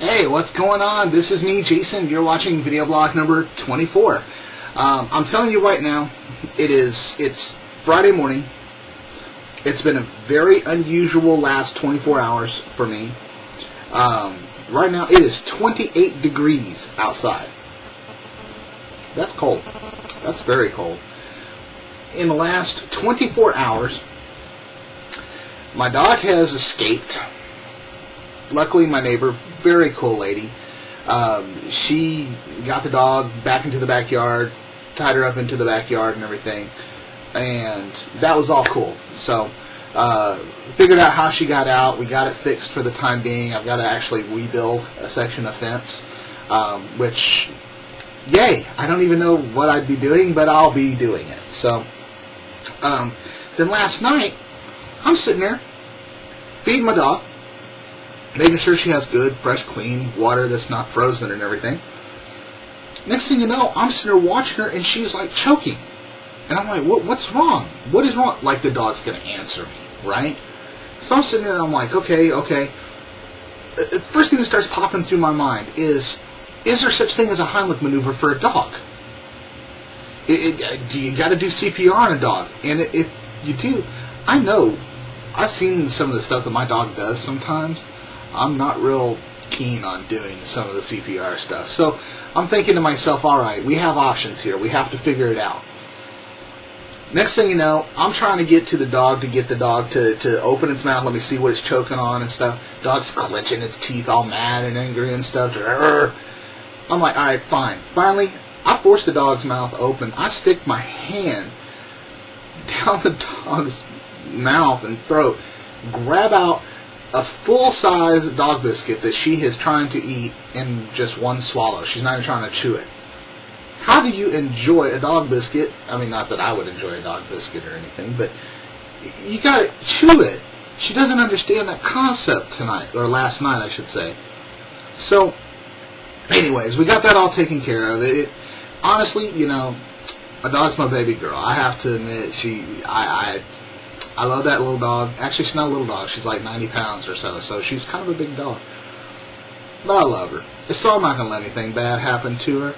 Hey, what's going on? This is me, Jason. You're watching video blog number 24. I'm telling you right now, it's Friday morning. It's been a very unusual last 24 hours for me. Right now, it is 28 degrees outside. That's cold. That's very cold. In the last 24 hours, my dog has escaped. Luckily, my neighbor, very cool lady, she got the dog back into the backyard, tied her up into the backyard and everything, and that was all cool. So, figured out how she got out. We got it fixed for the time being. I've got to actually rebuild a section of fence, which, yay, I don't even know what I'd be doing, but I'll be doing it. So, then last night, I'm sitting there, feeding my dog, making sure she has good, fresh, clean water that's not frozen and everything. Next thing you know, I'm sitting there watching her, and she's like choking. And I'm like, what's wrong? What is wrong? Like the dog's going to answer me, right? So I'm sitting there, and I'm like, okay. The first thing that starts popping through my mind is there such thing as a Heimlich maneuver for a dog? Do you got to do CPR on a dog? And if you do, I know, I've seen some of the stuff that my dog does sometimes. I'm not real keen on doing some of the CPR stuff. So I'm thinking to myself, all right, we have options here. We have to figure it out. Next thing you know, I'm trying to get to the dog to get the dog to open its mouth, let me see what it's choking on and stuff. Dog's clenching its teeth all mad and angry and stuff. I'm like, all right, fine. Finally, I force the dog's mouth open. I stick my hand down the dog's mouth and throat, grab out a full-size dog biscuit that she is trying to eat in just one swallow. She's not even trying to chew it. How do you enjoy a dog biscuit? I mean, not that I would enjoy a dog biscuit or anything, but you gotta chew it. She doesn't understand that concept tonight, or last night, I should say. So, anyways, we got that all taken care of. Honestly, you know, a dog's my baby girl. I have to admit, I love that little dog. Actually, she's not a little dog. She's like 90 pounds or so she's kind of a big dog. But I love her. So I'm not going to let anything bad happen to her.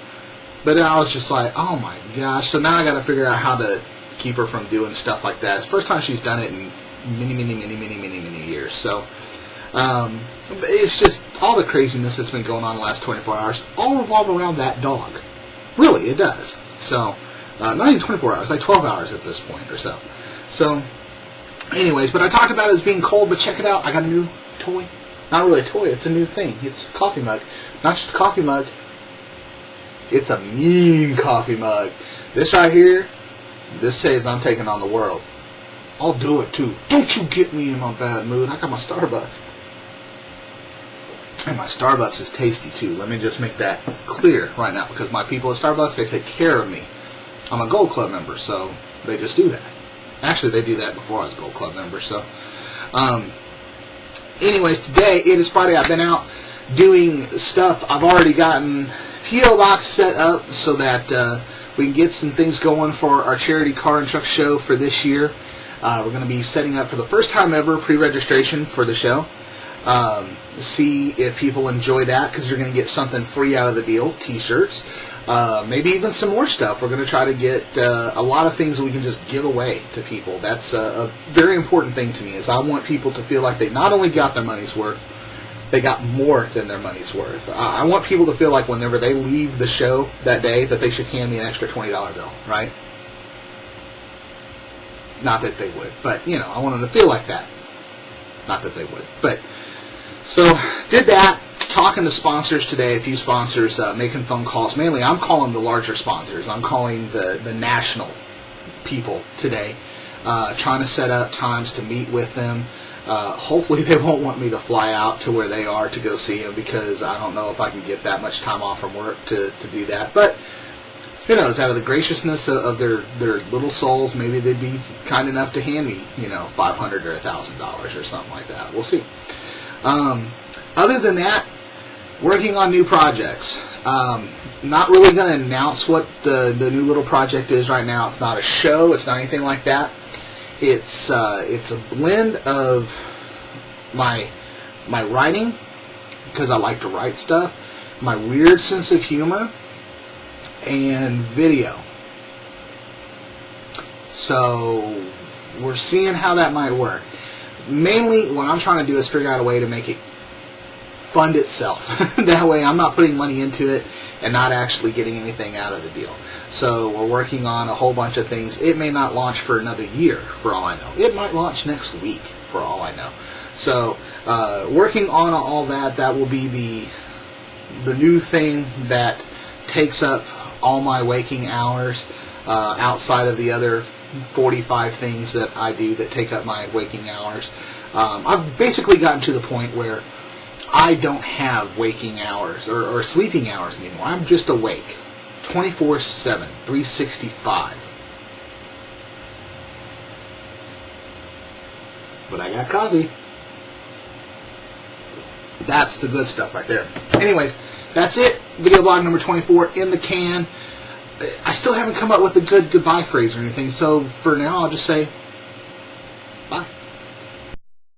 But I was just like, oh my gosh. So now I got to figure out how to keep her from doing stuff like that. It's the first time she's done it in many years. So it's just all the craziness that's been going on the last 24 hours all revolve around that dog. Really, it does. So, not even 24 hours, like 12 hours at this point or so. So, anyways, but I talked about it as being cold, but check it out. I got a new toy. Not really a toy, it's a new thing. It's a coffee mug. Not just a coffee mug. It's a mean coffee mug. This right here, this says I'm taking on the world. I'll do it too. Don't you get me in my bad mood. I got my Starbucks. And my Starbucks is tasty too. Let me just make that clear right now, because my people at Starbucks, they take care of me. I'm a Gold Club member, so they just do that. Actually, they do that before I was a Gold Club member. So, anyways, today, it is Friday. I've been out doing stuff. I've already gotten P.O. Box set up so that we can get some things going for our charity car and truck show for this year. We're going to be setting up for the first time ever pre-registration for the show. See if people enjoy that, because you're going to get something free out of the deal, t-shirts, maybe even some more stuff. We're going to try to get a lot of things that we can just give away to people. That's a very important thing to me, is I want people to feel like they not only got their money's worth, they got more than their money's worth. I want people to feel like whenever they leave the show that day, that they should hand me an extra $20 bill, right? Not that they would, but, you know, I want them to feel like that. Not that they would, but... So, did that, talking to sponsors today, a few sponsors, making phone calls. Mainly, I'm calling the larger sponsors. I'm calling the national people today, trying to set up times to meet with them. Hopefully, they won't want me to fly out to where they are to go see them, because I don't know if I can get that much time off from work to do that. But, who knows, out of the graciousness of their little souls, maybe they'd be kind enough to hand me, you know, $500 or $1,000 or something like that. We'll see. Other than that, working on new projects. Not really going to announce what the new little project is right now. It's not a show. It's not anything like that. It's a blend of my writing, because I like to write stuff, my weird sense of humor, and video. So we're seeing how that might work. Mainly what I'm trying to do is figure out a way to make it fund itself. That way I'm not putting money into it and not actually getting anything out of the deal. So we're working on a whole bunch of things. It may not launch for another year, for all I know. It might launch next week, for all I know. So working on all that, that will be the new thing that takes up all my waking hours, outside of the other 45 things that I do that take up my waking hours. I've basically gotten to the point where I don't have waking hours or sleeping hours anymore. I'm just awake 24/7, 365. But I got coffee. That's the good stuff right there. Anyways, that's it. Video blog number 24 in the can. I still haven't come up with a good goodbye phrase or anything, so for now I'll just say